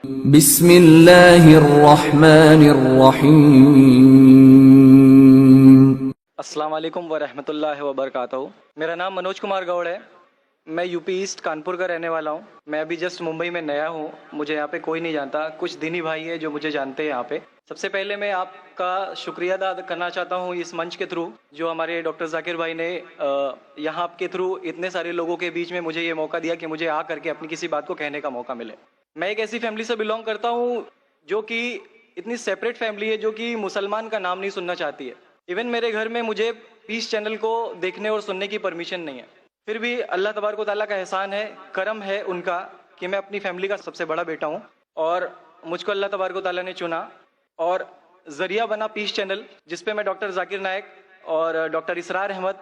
बिस्मिल्लाहिर्रहमानिर्रहीम। अस्सलाम वालेकुम व रहमतुल्लाहि व बरकातहू। मेरा नाम मनोज कुमार गौड़ है। मैं यूपी ईस्ट कानपुर का रहने वाला हूँ। मैं अभी जस्ट मुंबई में नया हूँ। मुझे यहाँ पे कोई नहीं जानता, कुछ दीनी भाई है जो मुझे जानते हैं यहाँ पे। सबसे पहले मैं आपका शुक्रिया अदा करना चाहता हूँ इस मंच के थ्रू, जो हमारे डॉक्टर जाकिर भाई ने यहाँ के थ्रू इतने सारे लोगों के बीच में मुझे ये मौका दिया कि मुझे आ करके अपनी किसी बात को कहने का मौका मिले। मैं एक ऐसी फैमिली से बिलोंग करता हूँ जो कि इतनी सेपरेट फैमिली है, जो कि मुसलमान का नाम नहीं सुनना चाहती है। इवन मेरे घर में मुझे पीस चैनल को देखने और सुनने की परमिशन नहीं है। फिर भी अल्लाह तबारक व तआला का एहसान है, करम है उनका कि मैं अपनी फैमिली का सबसे बड़ा बेटा हूँ और मुझको अल्लाह तबारक व तआला ने चुना और जरिया बना पीस चैनल, जिसपे मैं डॉक्टर जाकिर नायक और डॉक्टर इसरार अहमद,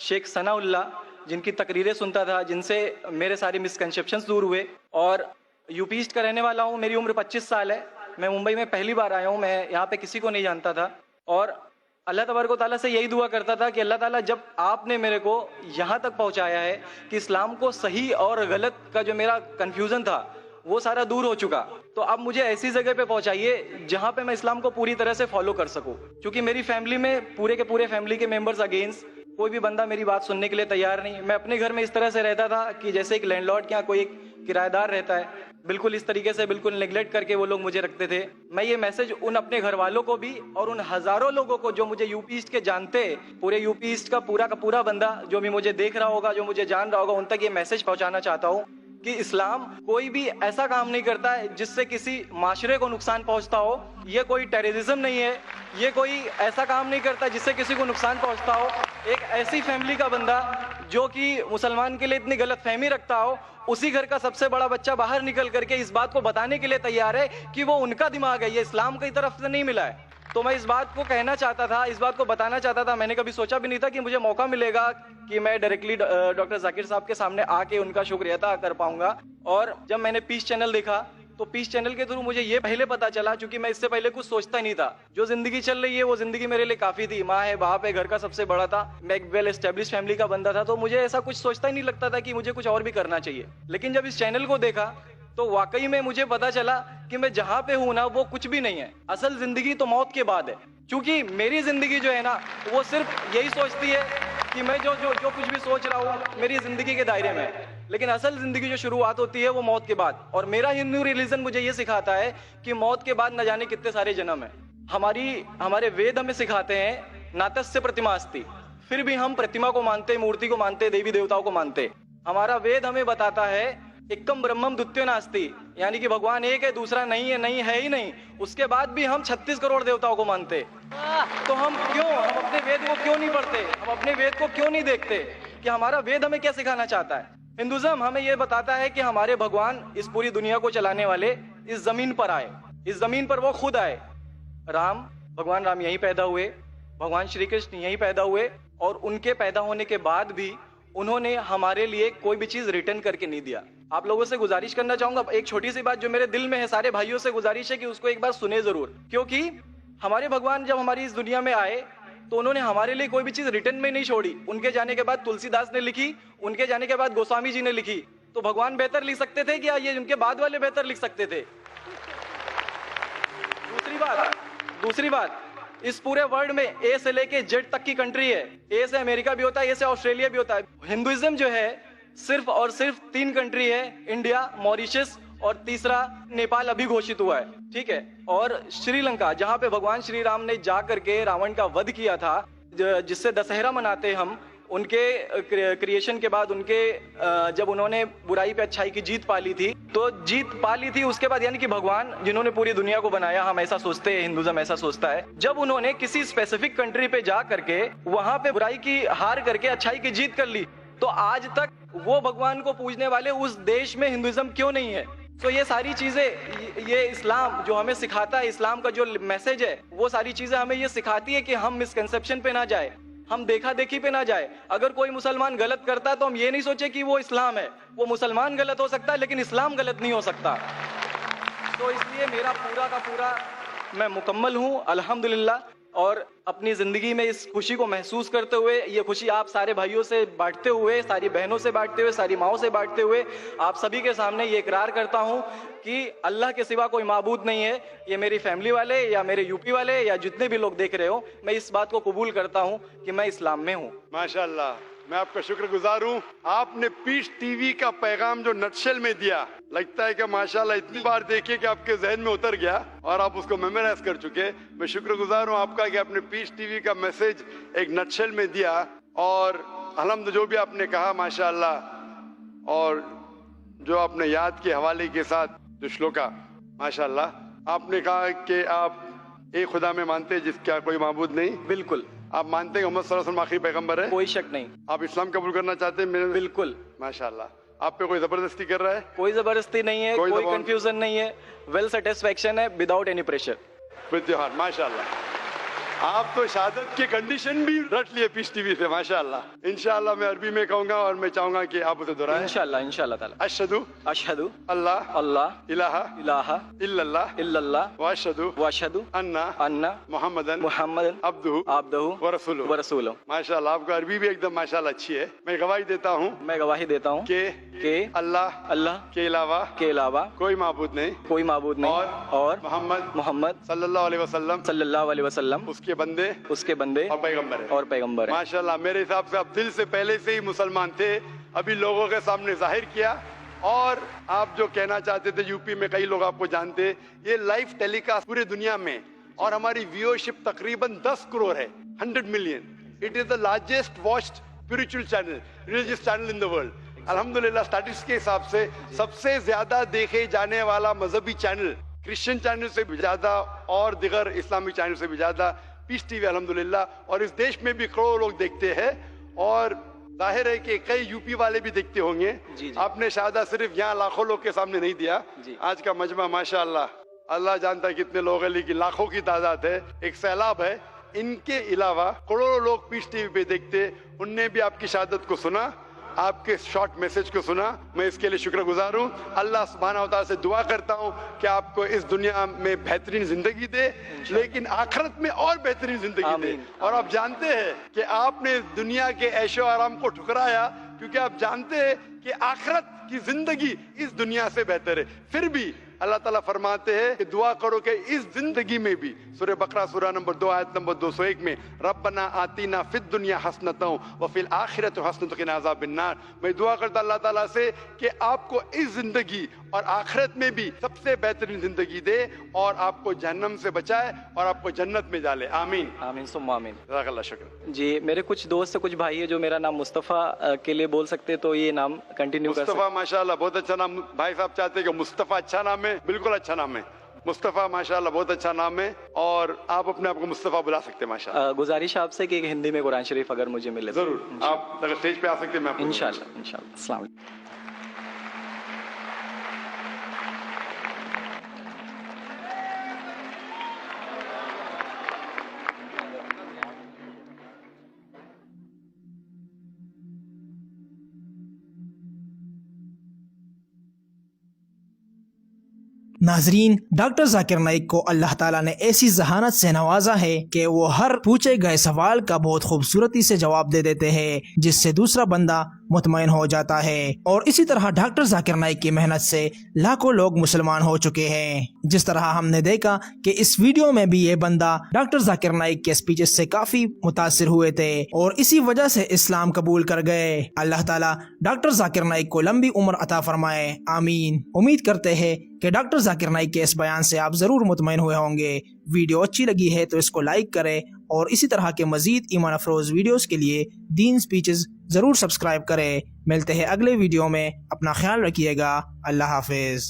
शेख सनाउल्ला, जिनकी तकरीरें सुनता था, जिनसे मेरे सारे मिसकंसेप्शंस दूर हुए। और यूपी ईस्ट का रहने वाला हूँ। मेरी उम्र 25 साल है। मैं मुंबई में पहली बार आया हूँ। मैं यहाँ पे किसी को नहीं जानता था और अल्लाह तबारक व तआला से यही दुआ करता था कि अल्लाह ताला, जब आपने मेरे को यहाँ तक पहुँचाया है कि इस्लाम को सही और गलत का जो मेरा कन्फ्यूज़न था वो सारा दूर हो चुका, तो अब मुझे ऐसी जगह पे पहुँचाइए जहाँ पे मैं इस्लाम को पूरी तरह से फॉलो कर सकूँ। क्योंकि मेरी फैमिली में पूरे के पूरे फैमिली के मेंबर्स अगेंस्ट, कोई भी बंदा मेरी बात सुनने के लिए तैयार नहीं। मैं अपने घर में इस तरह से रहता था कि जैसे एक लैंडलॉर्ड के यहाँ कोई एक किराएदार रहता है, बिल्कुल इस तरीके से, बिल्कुल नेग्लेक्ट करके वो लोग मुझे रखते थे। मैं ये मैसेज उन अपने घर वालों को भी और उन हजारों लोगों को जो मुझे यूपी ईस्ट के जानते, पूरे यूपी ईस्ट का पूरा बंदा जो भी मुझे देख रहा होगा, जो मुझे जान रहा होगा, उन तक ये मैसेज पहुंचाना चाहता हूँ कि इस्लाम कोई भी ऐसा काम नहीं करता है जिससे किसी माशरे को नुकसान पहुंचता हो। ये कोई टेररिज्म नहीं है, ये कोई ऐसा काम नहीं करता जिससे किसी को नुकसान पहुंचता हो। एक ऐसी फैमिली का बंदा जो कि मुसलमान के लिए इतनी गलत फहमी रखता हो, उसी घर का सबसे बड़ा बच्चा बाहर निकल करके इस बात को बताने के लिए तैयार है कि वो उनका दिमाग है, ये इस्लाम की तरफ से नहीं मिला है। तो मैं इस बात को कहना चाहता था, इस बात को बताना चाहता था। मैंने कभी सोचा भी नहीं था कि मुझे मौका मिलेगा कि मैं डायरेक्टली डॉक्टर जाकिर साहब के सामने आके उनका शुक्रिया अदा कर पाऊंगा। और जब मैंने पीस चैनल देखा तो पीस चैनल के थ्रू मुझे ये पहले पता चला, क्योंकि मैं इससे पहले कुछ सोचता ही नहीं था। जो जिंदगी चल रही है वो जिंदगी मेरे लिए काफी थी। माँ है, बाप है, घर का सबसे बड़ा था, मैं एक वेल एस्टेब्लिश फैमिली का बंदा था, तो मुझे ऐसा कुछ सोचता ही नहीं लगता था कि मुझे कुछ और भी करना चाहिए। लेकिन जब इस चैनल को देखा तो वाकई में मुझे पता चला कि मैं जहां पे हूं ना, वो कुछ भी नहीं है। असल जिंदगी तो मौत के बाद है। क्योंकि मेरी जिंदगी जो है ना, वो सिर्फ यही सोचती है कि मैं जो कुछ भी सोच रहा हूँ मेरी जिंदगी के दायरे में है। लेकिन असल जिंदगी जो शुरुआत होती है वो मौत के बाद। और मेरा हिंदू रिलीजन मुझे ये सिखाता है कि मौत के बाद न जाने कितने सारे जन्म है। हमारे वेद हमें सिखाते हैं नातस्य प्रतिमा अस्ति, फिर भी हम प्रतिमा को मानते, मूर्ति को मानते, देवी देवताओं को मानते। हमारा वेद हमें बताता है एकम ब्रह्मम द्वितीयो नास्ति, यानी कि भगवान एक है, दूसरा नहीं है ही नहीं। उसके बाद भी हम 36 करोड़ देवताओं को मानते। तो हम अपने वेद को क्यों नहीं पढ़ते, हम अपने वेद को क्यों नहीं देखते कि हमारा वेद हमें क्या सिखाना चाहता है। हिंदुज्म हमें यह बताता है कि हमारे भगवान इस पूरी दुनिया को चलाने वाले इस जमीन पर आए, इस जमीन पर वो खुद आए। भगवान राम यहीं पैदा हुए, भगवान श्री कृष्ण यहीं पैदा हुए, और उनके पैदा होने के बाद भी उन्होंने हमारे लिए कोई भी चीज रिटर्न करके नहीं दिया। आप लोगों से गुजारिश करना चाहूंगा, एक छोटी सी बात जो मेरे दिल में है, सारे भाइयों से गुजारिश है कि उसको एक बार सुने जरूर। क्योंकि हमारे भगवान जब हमारी इस दुनिया में आए तो उन्होंने हमारे लिए कोई भी चीज रिटर्न में नहीं छोड़ी। उनके जाने के बाद तुलसीदास ने लिखी, उनके जाने के बाद गोस्वामी जी ने लिखी। तो भगवान बेहतर लिख सकते थे क्या ये उनके बाद वाले बेहतर लिख सकते थे? दूसरी बात, इस पूरे वर्ल्ड में ए से लेके जेड तक की कंट्री है। ए से अमेरिका भी होता है, ए से ऑस्ट्रेलिया भी होता है। हिंदुइज्म जो है सिर्फ और सिर्फ 3 कंट्री है, इंडिया, मॉरिशस और तीसरा नेपाल अभी घोषित हुआ है, ठीक है। और श्रीलंका, जहां पे भगवान श्री राम ने जा करके रावण का वध किया था, जिससे दशहरा मनाते हम। उनके क्रिएशन के बाद, जब उन्होंने बुराई पे अच्छाई की जीत पा ली थी, तो जीत पा ली थी उसके बाद, यानी कि भगवान जिन्होंने पूरी दुनिया को बनाया, हम ऐसा सोचते हैं, हिंदुज्म ऐसा सोचता है, जब उन्होंने किसी स्पेसिफिक कंट्री पे जा करके वहां पे बुराई की हार करके अच्छाई की जीत कर ली, तो आज तक वो भगवान को पूजने वाले उस देश में हिंदुइज्म क्यों नहीं है? तो ये सारी चीजें, ये इस्लाम जो हमें सिखाता है, इस्लाम का जो मैसेज है, वो सारी चीजें हमें ये सिखाती है कि हम मिसकंसेप्शन पे ना जाए, हम देखा देखी पे ना जाए। अगर कोई मुसलमान गलत करता है तो हम ये नहीं सोचे कि वो इस्लाम है। वो मुसलमान गलत हो सकता है लेकिन इस्लाम गलत नहीं हो सकता। तो इसलिए मेरा पूरा का पूरा मैं मुकम्मल हूँ, अल्हम्दुलिल्लाह। और अपनी ज़िंदगी में इस खुशी को महसूस करते हुए, ये खुशी आप सारे भाइयों से बांटते हुए, सारी बहनों से बांटते हुए, सारी माँओं से बांटते हुए आप सभी के सामने ये इकरार करता हूँ कि अल्लाह के सिवा कोई माबूद नहीं है। ये मेरी फैमिली वाले या मेरे यूपी वाले या जितने भी लोग देख रहे हो, मैं इस बात को कबूल करता हूँ कि मैं इस्लाम में हूँ। माशाल्लाह, मैं आपका शुक्रगुजार हूँ। आपने पीस टीवी का पैगाम जो नटशेल में दिया, लगता है कि माशाल्लाह इतनी बार देखिए कि आपके जहन में उतर गया और आप उसको मेमोराइज कर चुके। मैं शुक्रगुजार हूँ आपका कि आपने पीस टीवी का मैसेज एक नटशेल में दिया और अल्हम्दुलिल्लाह जो भी आपने कहा माशाल्लाह, और जो आपने याद के हवाले के साथ जो श्लोका, माशाल्लाह आपने कहा कि आप एक खुदा में मानते हैं जिसका कोई माबूद नहीं। बिल्कुल। आप मानते हैं मोहम्मद सल्लल्लाहु अलैहि वसल्लम आखिरी पैगंबर है? कोई शक नहीं। आप इस्लाम कबूल करना चाहते हैं? मेरे बिल्कुल। माशाल्लाह। आप पे कोई जबरदस्ती कर रहा है? कोई जबरदस्ती नहीं है, कोई दबाव- कंफ्यूजन नहीं है, वेल सेटिस्फेक्शन है विदाउट एनी प्रेशर। विद्याहार माशाल्लाह। आप तो शहादत के कंडीशन भी रट लिए पीस टीवी से, माशाल्लाह। इंशाल्लाह मैं अरबी में कहूंगा और मैं चाहूंगा कि आप उसे दोहराएं। इंशाल्लाह इंशाल्लाह ताला। अशहदु अशहदु अल्लाह अल्लाह इलाहा इलाहा इल्लल्लाह इल्लल्लाह व अशहदु व अशहदु अन्ना अन्ना मुहम्मदन मुहम्मदन अब्दुहु अब्दुहु व रसूलुहु। व रसूलुहु। माशाल्लाह, आपका अरबी भी एकदम माशाल्लाह अच्छी है। मैं गवाही देता हूँ मैं गवाही देता हूँ कि अल्लाह अल्लाह के अलावा के अलावा कोई माबूद नहीं कोई माबूद नहीं और मोहम्मद मोहम्मद सल्लल्लाहु अलैहि वसल्लम सल्लल्लाहु अलैहि वसल्लम उसके बंदे उसके बंदे और पैगंबर है। और पैगंबर है। माशाल्लाह, मेरे हिसाब से आप दिल से पहले से ही मुसलमान थे, अभी लोगों के सामने जाहिर किया। और आप जो कहना चाहते थे, यूपी में कई लोग आपको जानते, ये लाइव टेलीकास्ट पूरे दुनिया में, और हमारी व्यूअरशिप तकरीबन 10 करोड़ है, 100 million. It is the largest watched spiritual channel, religious channel in the world. अल्हम्दुलिल्लाह, स्टैटिस्टिक्स के हिसाब से सबसे ज्यादा देखे जाने वाला मजहबी चैनल, क्रिश्चियन चैनल से भी ज्यादा और दिगर इस्लामिक चैनल से भी ज्यादा पीस टीवी अल्हम्दुलिल्लाह। और इस देश में भी करोड़ों लोग देखते हैं और जाहिर है कि कई यूपी वाले भी देखते होंगे। जी। आपने शहादत सिर्फ यहाँ लाखों लोग के सामने नहीं दिया। आज का मजमा माशाल्लाह, अल्लाह जानता है कितने लोग हैं, लेकिन लाखों की तादाद है, एक सैलाब है। इनके अलावा करोड़ों लोग पीस टीवी पे देखते, उनने भी आपकी शहादत को सुना, आपके शॉर्ट मैसेज को सुना। मैं इसके लिए शुक्रगुजार हूँ। अल्लाह सुब्हानहू व तआला से दुआ करता हूँ कि आपको इस दुनिया में बेहतरीन जिंदगी दे, लेकिन आखिरत में और बेहतरीन जिंदगी दे। और आप जानते हैं कि आपने दुनिया के ऐशो आराम को ठुकराया, क्योंकि आप जानते हैं कि आखिरत की जिंदगी इस दुनिया से बेहतर है। फिर भी अल्लाह ताला फरमाते हैं कि दुआ करो कि इस जिंदगी में भी, सूरह बकरा सूरह नंबर 2 आयत नंबर 201 में, रब्बना आतीना फिद दुनिया हसनतों व फिल आखिरत हसनतों क़िना अज़ाबिन्नार। मैं दुआ करता अल्लाह ताला से कि आपको इस जिंदगी और आखिरत में भी सबसे बेहतरीन जिंदगी दे और आपको जहन्नम से बचाए और आपको जन्नत में डाले। आमीन आमीन सुम्मा आमीन। जज़ाकल्लाह, शुक्र। जी, मेरे कुछ दोस्त कुछ भाई है जो मेरा नाम मुस्तफ़ा के लिए बोल सकते, तो ये नाम कंटिन्यू कर सकते। मुस्तफ़ा माशाल्लाह बहुत अच्छा नाम। भाई साहब चाहते हैं कि मुस्तफ़ा अच्छा नाम है, बिल्कुल अच्छा नाम है। मुस्तफ़ा माशाल्लाह बहुत अच्छा नाम है और आप अपने आप को मुस्तफ़ा बुला सकते हैं माशाल्लाह। गुजारिश आपसे कि हिंदी में कुरान शरीफ अगर मुझे मिले तो। जरूर, आप अगर स्टेज पे आ सकते हैं मैं आपको इंशाल्लाह इंशाल्लाह। अस्सलाम वालेकुम। नाजरीन, डॉक्टर जाकिर नाइक को अल्लाह ताला ने ऐसी जहानत से नवाजा है कि वो हर पूछे गए सवाल का बहुत खूबसूरती से जवाब दे देते हैं, जिससे दूसरा बंदा मुतमईन हो जाता है। और इसी तरह डॉक्टर जाकिर नाइक की मेहनत से लाखों लोग मुसलमान हो चुके हैं। जिस तरह हमने देखा कि इस वीडियो में भी ये बंदा डॉक्टर जाकिर नाइक के स्पीचेस से काफी मुतासिर हुए थे और इसी वजह से इस्लाम कबूल कर गए। अल्लाह ताला डॉक्टर जाकिर नाइक को लंबी उम्र अता फरमाए, आमीन। उम्मीद करते हैं कि डॉक्टर जाकिर नाइक के इस बयान से आप जरूर मुतमईन हुए होंगे। वीडियो अच्छी लगी है तो इसको लाइक करें और इसी तरह के मजीद ईमान अफरोज वीडियोस के लिए दीन स्पीचेस जरूर सब्सक्राइब करें। मिलते हैं अगले वीडियो में, अपना ख्याल रखिएगा। अल्लाह हाफिज।